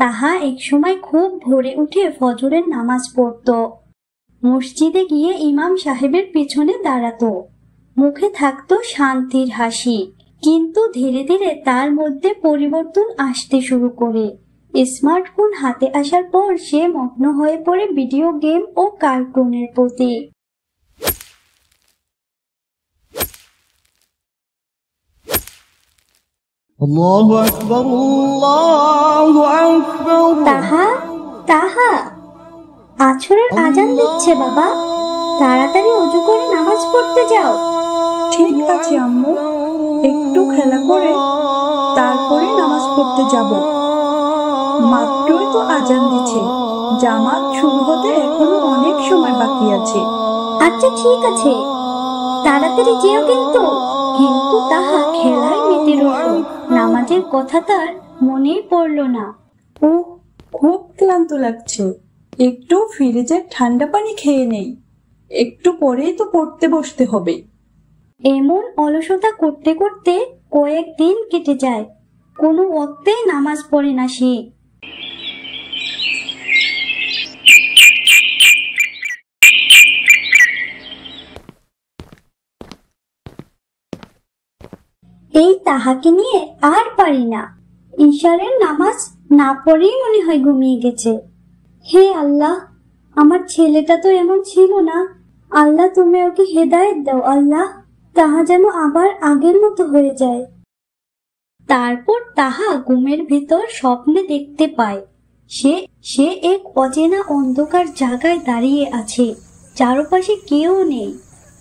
তাহা একসময় খুব ভোরে উঠে ফজরের নামাজ পড়ত। মসজিদে গিয়ে ইমাম সাহেবের পিছনে দাঁড়াতো। মুখে থাকতো শান্তির হাসি, কিন্তু ধীরে ধীরে তার মধ্যে পরিবর্তন আসতে শুরু করে। স্মার্টফোন হাতে আসার পর সে মগ্ন হয়ে পড়ে ভিডিও গেম ও কার্টুনের প্রতি। আল্লাহু আকবার, আল্লাহু আকবার। তাহা, তাহা, আছরের আজান দিচ্ছে বাবা, তাড়াতাড়ি ওযু করে নামাজ পড়তে যাও। ঠিক আছে আম্মু, একটু খেলা করে তারপরে নামাজ পড়তে যাব। মাত্রই তো আজান দিচ্ছে, জামাত শুরু হতে এখনো অনেক সময় বাকি আছে। আচ্ছা ঠিক আছে, তাড়াতাড়ি যেও। কিন্তু কিন্তু তাহা খেলায় মেতে রইল। নামাজের কথা তার মনেই পড়ল না। ও, খুব ক্লান্ত লাগছে, একটু ফ্রিজের ঠান্ডা পানি খেয়ে নেই, একটু পরেই তো পড়তে বসতে হবে। এমন অলসতা করতে করতে কয়েকদিন কেটে যায়। কোনো ওয়াক্তেই নামাজ পড়ে না সে। এই তাহাকে নিয়ে আর পারি না। ইশারের নামাজ না পড়েই মনে হয় ঘুমিয়ে গেছে। হে আল্লাহ, আমার ছেলেটা তো এমন ছিল না। আল্লাহ, তুমি ওকে হেদায়েত দাও আল্লাহ, তাহা যেন আবার আগের মতো হয়ে যায়। তারপর তাহা ঘুমের ভিতর স্বপ্নে দেখতে পায় সে এক অচেনা অন্ধকার জায়গায় দাঁড়িয়ে আছে। চারপাশে কেউ নেই,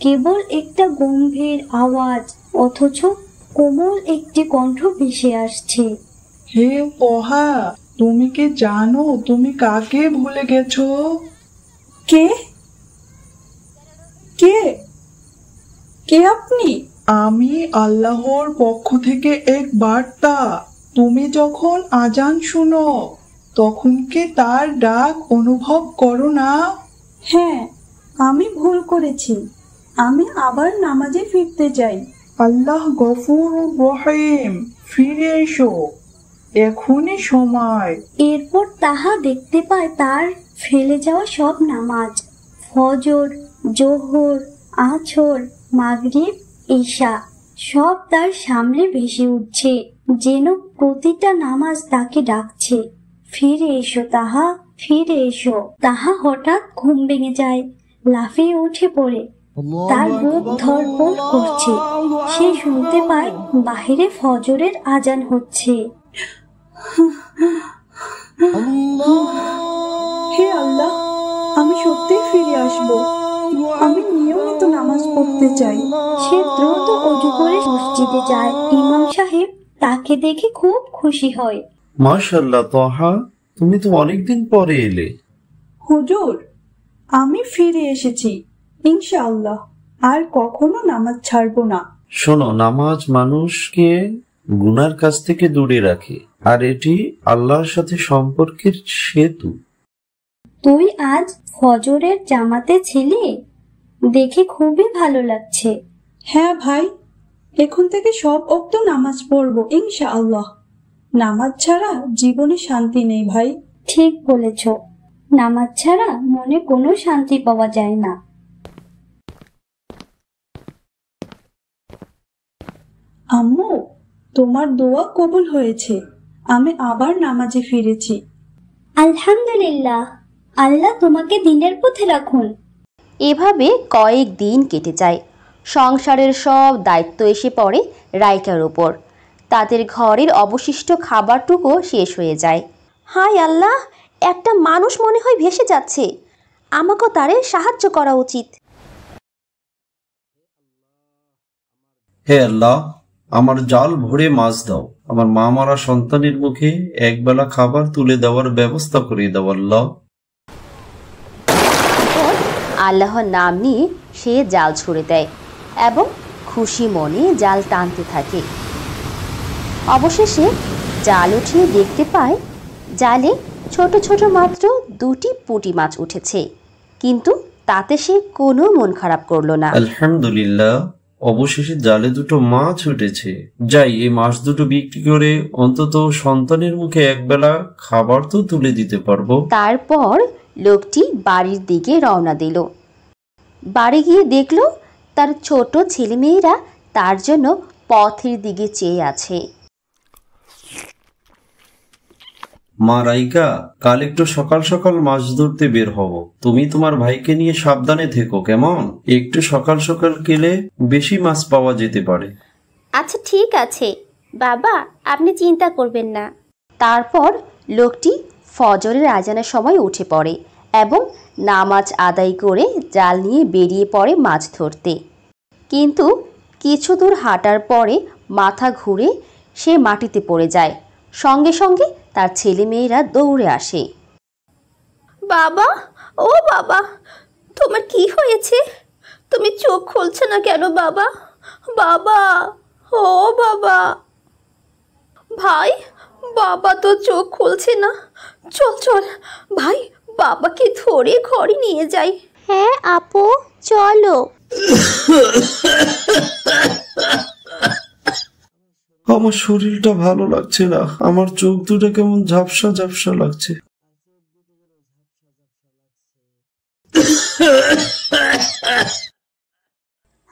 কেবল একটা গম্ভীর আওয়াজ, অথচ কোমল একটি কণ্ঠ ভেসে আসছে। হে তোহা, তুমি কি জানো তুমি কাকে ভুলে গেছো? কে কে কে আপনি? আমি আল্লাহর পক্ষ থেকে এক বার্তা। তুমি যখন আজান শুনো তখন কি তার ডাক অনুভব করো না? হ্যাঁ, আমি ভুল করেছি, আমি আবার নামাজে ফিরতে চাই। আল্লাহ গফুর রহিম, ফিরে এসো, এখনই সময়। এরপর তাহা দেখতে পায় তার ফেলে যাওয়া সব নামাজ, ফজর, জোহর, আছর, মাগরিব, ঈশা, সব তার সামনে ভেসে উঠছে, যেন প্রতিটা নামাজ তাকে ডাকছে, ফিরে এসো তাহা, ফিরে এসো। তাহা হঠাৎ ঘুম ভেঙে যায়, লাফিয়ে উঠে পড়ে। তার বুক ধড়ফড় করছে। সে শুনতে পায় বাহিরে ফজরের আজান হচ্ছে। হে আল্লাহ, আমি সত্যিই ফিরে আসব, আমি নিয়মিত নামাজ পড়তে চাই। সে দ্রুত ওযু করে মসজিদে যায়। ইমাম সাহেব তাকে দেখে খুব খুশি হয়। মাশাআল্লাহ তোহা, তুমি তো অনেকদিন পরে এলে। হুজুর, আমি ফিরে এসেছি ইনশাআল্লাহ, আর কখনো নামাজ ছাড়বো না। শোনো, নামাজ মানুষকে গুনার কাছ থেকে দূরে রাখে, আর এটি আল্লাহর সাথে সম্পর্কের সেতু। তুই আজ ফজরের জামাতে ছিলি, দেখে খুবই ভালো লাগছে। হ্যাঁ ভাই, এখন থেকে সব ওয়াক্ত নামাজ পড়বো ইনশাআল্লাহ। নামাজ ছাড়া জীবনে শান্তি নেই ভাই। ঠিক বলেছ, নামাজ ছাড়া মনে কোনো শান্তি পাওয়া যায় না। আম্মু, তোমার দোয়া কবুল হয়েছে, আমি আবার নামাজে ফিরেছি। আলহামদুলিল্লাহ, আল্লাহ তোমাকে দিনের পথে রাখুন। এভাবে কয়েকদিন কেটে যায়। সংসারের সব দায়িত্ব এসে পড়ে রাইকার উপর। তাদের ঘরের অবশিষ্ট খাবারটুকু শেষ হয়ে যায়। হায় আল্লাহ, একটা মানুষ মনে হয় ভেসে যাচ্ছে, আমাকেও তারে সাহায্য করা উচিত। হে আল্লাহ, আমার জাল ভরে মাছ দাও, আমার মা মারা সন্তানের মুখে একবেলা খাবার তুলে দেওয়ার ব্যবস্থা করে দাও আল্লাহ। আল্লাহর নাম নিয়ে সে জাল ছুড়ে দেয় এবং খুশি মনে জাল টানতে থাকে। অবশেষে জাল উঠিয়ে দেখতে পায় জালে ছোট ছোট মাত্র 2টি পুঁটি মাছ উঠেছে, কিন্তু তাতে সে কোনো মন খারাপ করলো না। আলহামদুলিল্লাহ, অবশেষে জালে দুটো মাছ উঠেছে। যাই, এই মাছ দুটো বিক্রি করে অন্তত সন্তানের মুখে একবেলা খাবার তো তুলে দিতে পারবো। তারপর লোকটি বাড়ির দিকে রওনা দিল। বাড়ি গিয়ে দেখল তার ছোট ছেলেমেয়েরা তার জন্য পথের দিকে চেয়ে আছে। মা রাইকা, কাল একটু সকাল সকাল মাছ ধরতে বের হব। তুমি তোমার ভাইকে নিয়ে সাবধানে থেকো, কেমন? একটু সকাল সকাল গেলে বেশি মাছ পাওয়া যেতে পারে। আচ্ছা ঠিক আছে বাবা, আপনি চিন্তা করবেন না। তারপর লোকটি ফজরের আজানের সময় উঠে পড়ে এবং নামাজ আদায় করে জাল নিয়ে বেরিয়ে পড়ে মাছ ধরতে। কিন্তু কিছু দূর হাঁটার পরে মাথা ঘুরে সে মাটিতে পড়ে যায়। সঙ্গে সঙ্গে তার ছেলেমেয়েরা দৌড়ে আসে। বাবা, ও বাবা, তোমার কি হয়েছে? তুমি চোখ খুলছো না কেন বাবা? বাবা, ও বাবা। ভাই, বাবা তো চোখ খুলছে না। চল চল ভাই, বাবাকে ধরে ঘরে নিয়ে যাই। হ্যাঁ আপু, চলো। আমার শরীরটা ভালো লাগছে না, আমার চোখ দুটো কেমন ঝাপসা ঝাপসা লাগছে।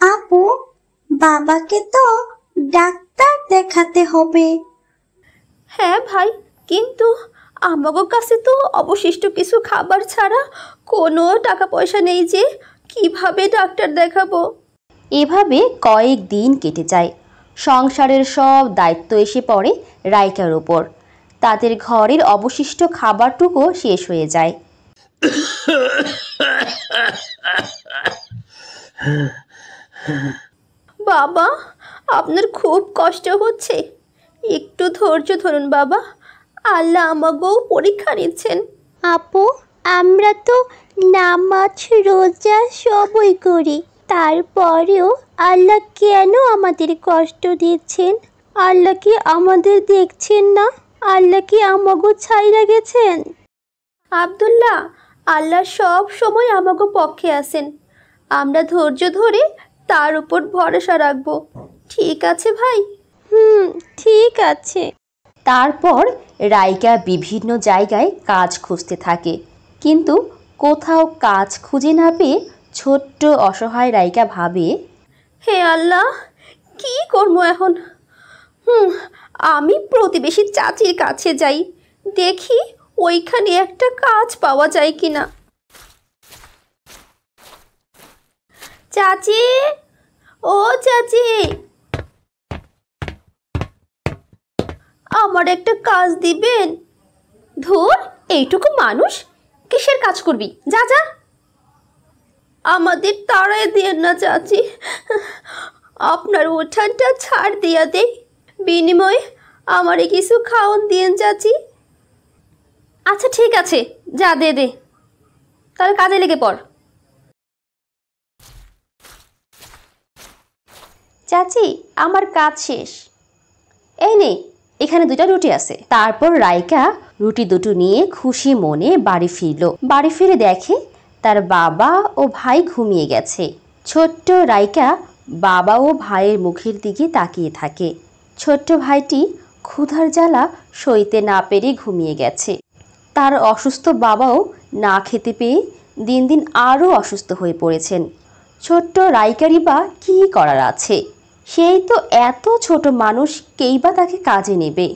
আপু, বাবাকে তো ডাক্তার দেখাতে হবে। হ্যাঁ ভাই, কিন্তু আমাগো কাছে তো অবশিষ্ট কিছু খাবার ছাড়া কোনো টাকা পয়সা নেই যে কিভাবে ডাক্তার দেখাবো। এভাবে কয়েক দিন কেটে যায়। সংসারের সব দায়িত্ব এসে পড়ে রাইকার উপর। তাদের ঘরের অবশিষ্ট খাবারটুকু শেষ হয়ে যায়। বাবা, আপনার খুব কষ্ট হচ্ছে, একটু ধৈর্য ধরুন বাবা, আল্লাহ আমাগো পরীক্ষা নিচ্ছেন। আপু, আমরা তো নামাজ রোজা সবই করি, তারপরেও আল্লাহ কেন আমাদের কষ্ট দিচ্ছেন? আল্লাহ কি আমাদের দেখছেন না? আল্লাহ কি আমাগো ছাইরা গেছেন? আব্দুল্লাহ, আল্লাহ সব সময় আমাগো পক্ষে আছেন। আমরা ধৈর্য ধরে তার উপর ভরসা রাখবো। ঠিক আছে ভাই? ঠিক আছে। তারপর রাইকা বিভিন্ন জায়গায় কাজ খুঁজতে থাকে, কিন্তু কোথাও কাজ খুঁজে না পেয়ে ছোট্ট অসহায় রাইকা ভাবে, হে আল্লাহ, কি করবো এখন? আমি প্রতিবেশী চাচির কাছে যাই, দেখি ওইখানে একটা কাজ পাওয়া যায় কিনা। চাচি, ও চাচি, আমার একটা কাজ দিবেন? ধুর, এইটুকু মানুষ কিসের কাজ করবি? যা যা। আমাদের তাড়ায় দিয়েন না চাচি, আপনার উঠানটা ছাড় দিয়া দেই, বিনিময়ে আমারে কিছু খাওয়ান দিয়েন চাচি। আচ্ছা ঠিক আছে, যা দে দে, তাহলে কাজে লেগে পড়। চাচি, আমার কাজ শেষ, এই নে, এখানে 2টা রুটি আছে। তারপর রাইকা রুটি দুটো নিয়ে খুশি মনে বাড়ি ফিরল। বাড়ি ফিরে দেখে তার বাবা ও ভাই ঘুমিয়ে গেছে। ছোট্ট রাইকা বাবা ও ভাইয়ের মুখের দিকে তাকিয়ে থাকে। ছোট্ট ভাইটি ক্ষুধার জ্বালা সইতে না পেরে ঘুমিয়ে গেছে। তার অসুস্থ বাবাও না খেতে পেয়ে দিন দিন আরও অসুস্থ হয়ে পড়েছেন। ছোট্ট রাইকারই বা কী করার আছে? সেই তো এত ছোট মানুষ, কেই বা তাকে কাজে নেবে?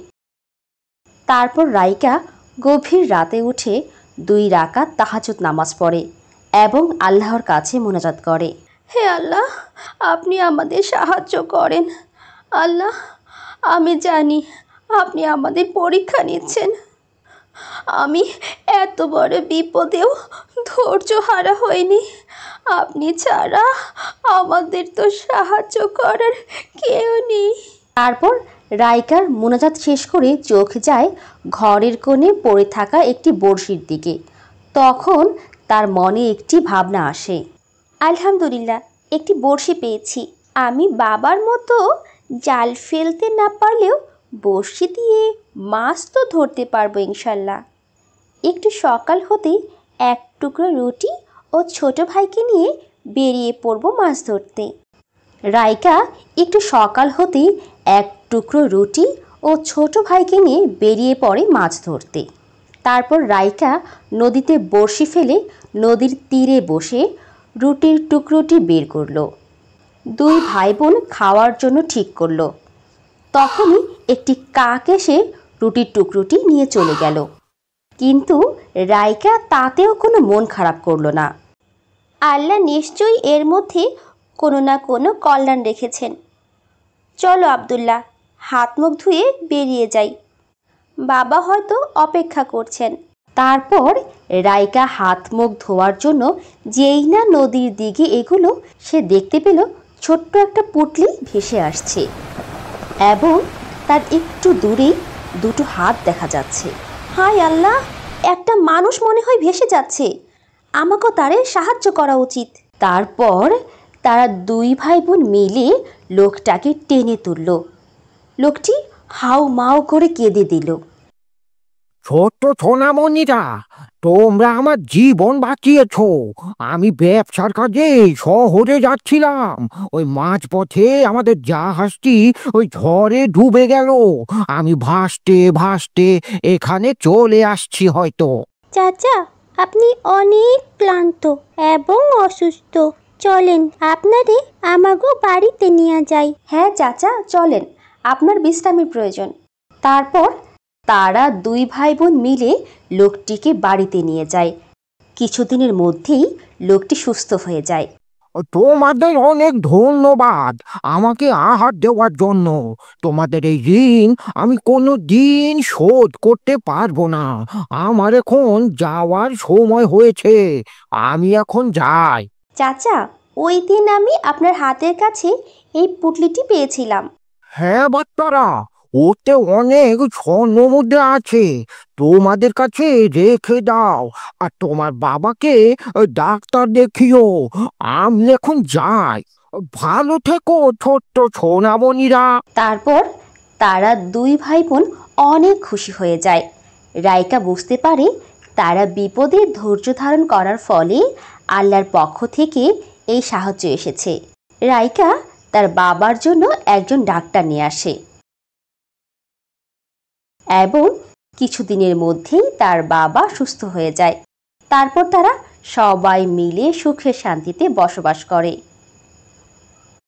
তারপর রাইকা গভীর রাতে উঠে 2 রাকাত তাহাজ্জুদ নামাজ পড়ে এবং আল্লাহর কাছে মোনাজাত করে। হে আল্লাহ, আপনি আমাদের সাহায্য করেন। আল্লাহ, আমি জানি আপনি আমাদের পরীক্ষা নিচ্ছেন। আমি এত বড় বিপদেও ধৈর্য হারা হয়নি। আপনি ছাড়া আমাদের তো সাহায্য করার কেউ নেই। তারপর রাইকার মোনাজাত শেষ করে চোখ যায় ঘরের কোণে পড়ে থাকা একটি বড়শির দিকে। তখন তার মনে একটি ভাবনা আসে। আলহামদুলিল্লাহ, একটি বড়শি পেয়েছি। আমি বাবার মতো জাল ফেলতে না পারলেও বড়শি দিয়ে মাছ তো ধরতে পারবো ইনশাল্লাহ। একটু সকাল হতেই 1 টুকরো রুটি ও ছোট ভাইকে নিয়ে বেরিয়ে পড়বো মাছ ধরতে। রাইকা একটু সকাল হতেই এক টুকরো রুটি ও ছোট ভাইকে নিয়ে বেরিয়ে পড়ে মাছ ধরতে। তারপর রাইকা নদীতে বড়শি ফেলে নদীর তীরে বসে রুটির টুকরোটি বের করলো। দুই ভাই বোন খাওয়ার জন্য ঠিক করলো। তখনই একটি কাক এসে রুটির টুকরোটি নিয়ে চলে গেল, কিন্তু রাইকা তাতেও কোনো মন খারাপ করলো না। আল্লাহ নিশ্চয়ই এর মধ্যে কোনো না কোনো কল্যাণ রেখেছেন। চলো আব্দুল্লাহ, হাত মুখ ধুয়ে বেরিয়ে যাই, বাবা হয়তো অপেক্ষা করছেন। তারপর রাইকা হাত মুখ ধোয়ার জন্য যেই না নদীর দিকে এগুলো, সে দেখতে পেল ছোট্ট একটা পুঁটলি ভেসে আসছে এবং তার একটু দূরেই দুটো হাত দেখা যাচ্ছে। হায় আল্লাহ, একটা মানুষ মনে হয় ভেসে যাচ্ছে, আমাকেও তারে সাহায্য করা উচিত। তারপর তারা দুই ভাই বোন মিলে লোকটাকে টেনে তুলল। লোকটি হাউ মাউ করে কেঁদে দিল। ছোট্ট সোনামণিরা, তোমরা আমার জীবন বাঁচিয়েছ। আমি ব্যবসার কাজে শহরে যাচ্ছিলাম, ওই মাঝপথে আমাদের জাহাজটি ওই ঝড়ে ডুবে গেল। আমি ভাসতে ভাসতে এখানে চলে আসছি হয়তো। চাচা, আপনি অনেক ক্লান্ত এবং অসুস্থ, চলেন আপনারে আমাগো বাড়িতে নিয়ে যাই। হ্যাঁ চাচা, চলেন, আপনার বিশ্রামের প্রয়োজন। তারপর তারা দুই ভাই বোন মিলে লোকটিকে বাড়িতে নিয়ে যায়। কিছুদিনের মধ্যেই লোকটি সুস্থ হয়ে যায়। তোমাদের অনেক ধন্যবাদ আমাকে আহার দেওয়ার জন্য। তোমাদের এই ঋণ আমি কোনো দিন শোধ করতে পারবো না। আমার এখন যাওয়ার সময় হয়েছে, আমি এখন যাই। চাচা, ওই দিন আমি আপনার হাতের কাছে এই পুটলিটি পেয়েছিলাম। হ্যাঁ বাচ্চারা, ওতে অনেক স্বর্ণমুদ্রা আছে, তোমাদের কাছে রেখে দাও। আর তোমার বাবাকে ডাক্তার দেখিও। আমি এখন যাই, ভালো থেকো ছোট্ট সোনামণিরা। তারপর তারা দুই ভাই বোন অনেক খুশি হয়ে যায়। রাইকা বুঝতে পারে তারা বিপদে ধৈর্য ধারণ করার ফলে আল্লাহর পক্ষ থেকে এই সাহায্য এসেছে। রাইকা তার বাবার জন্য একজন ডাক্তার নিয়ে আসে এবং কিছুদিনের মধ্যেই তার বাবা সুস্থ হয়ে যায়। তারপর তারা সবাই মিলে সুখে শান্তিতে বসবাস করে।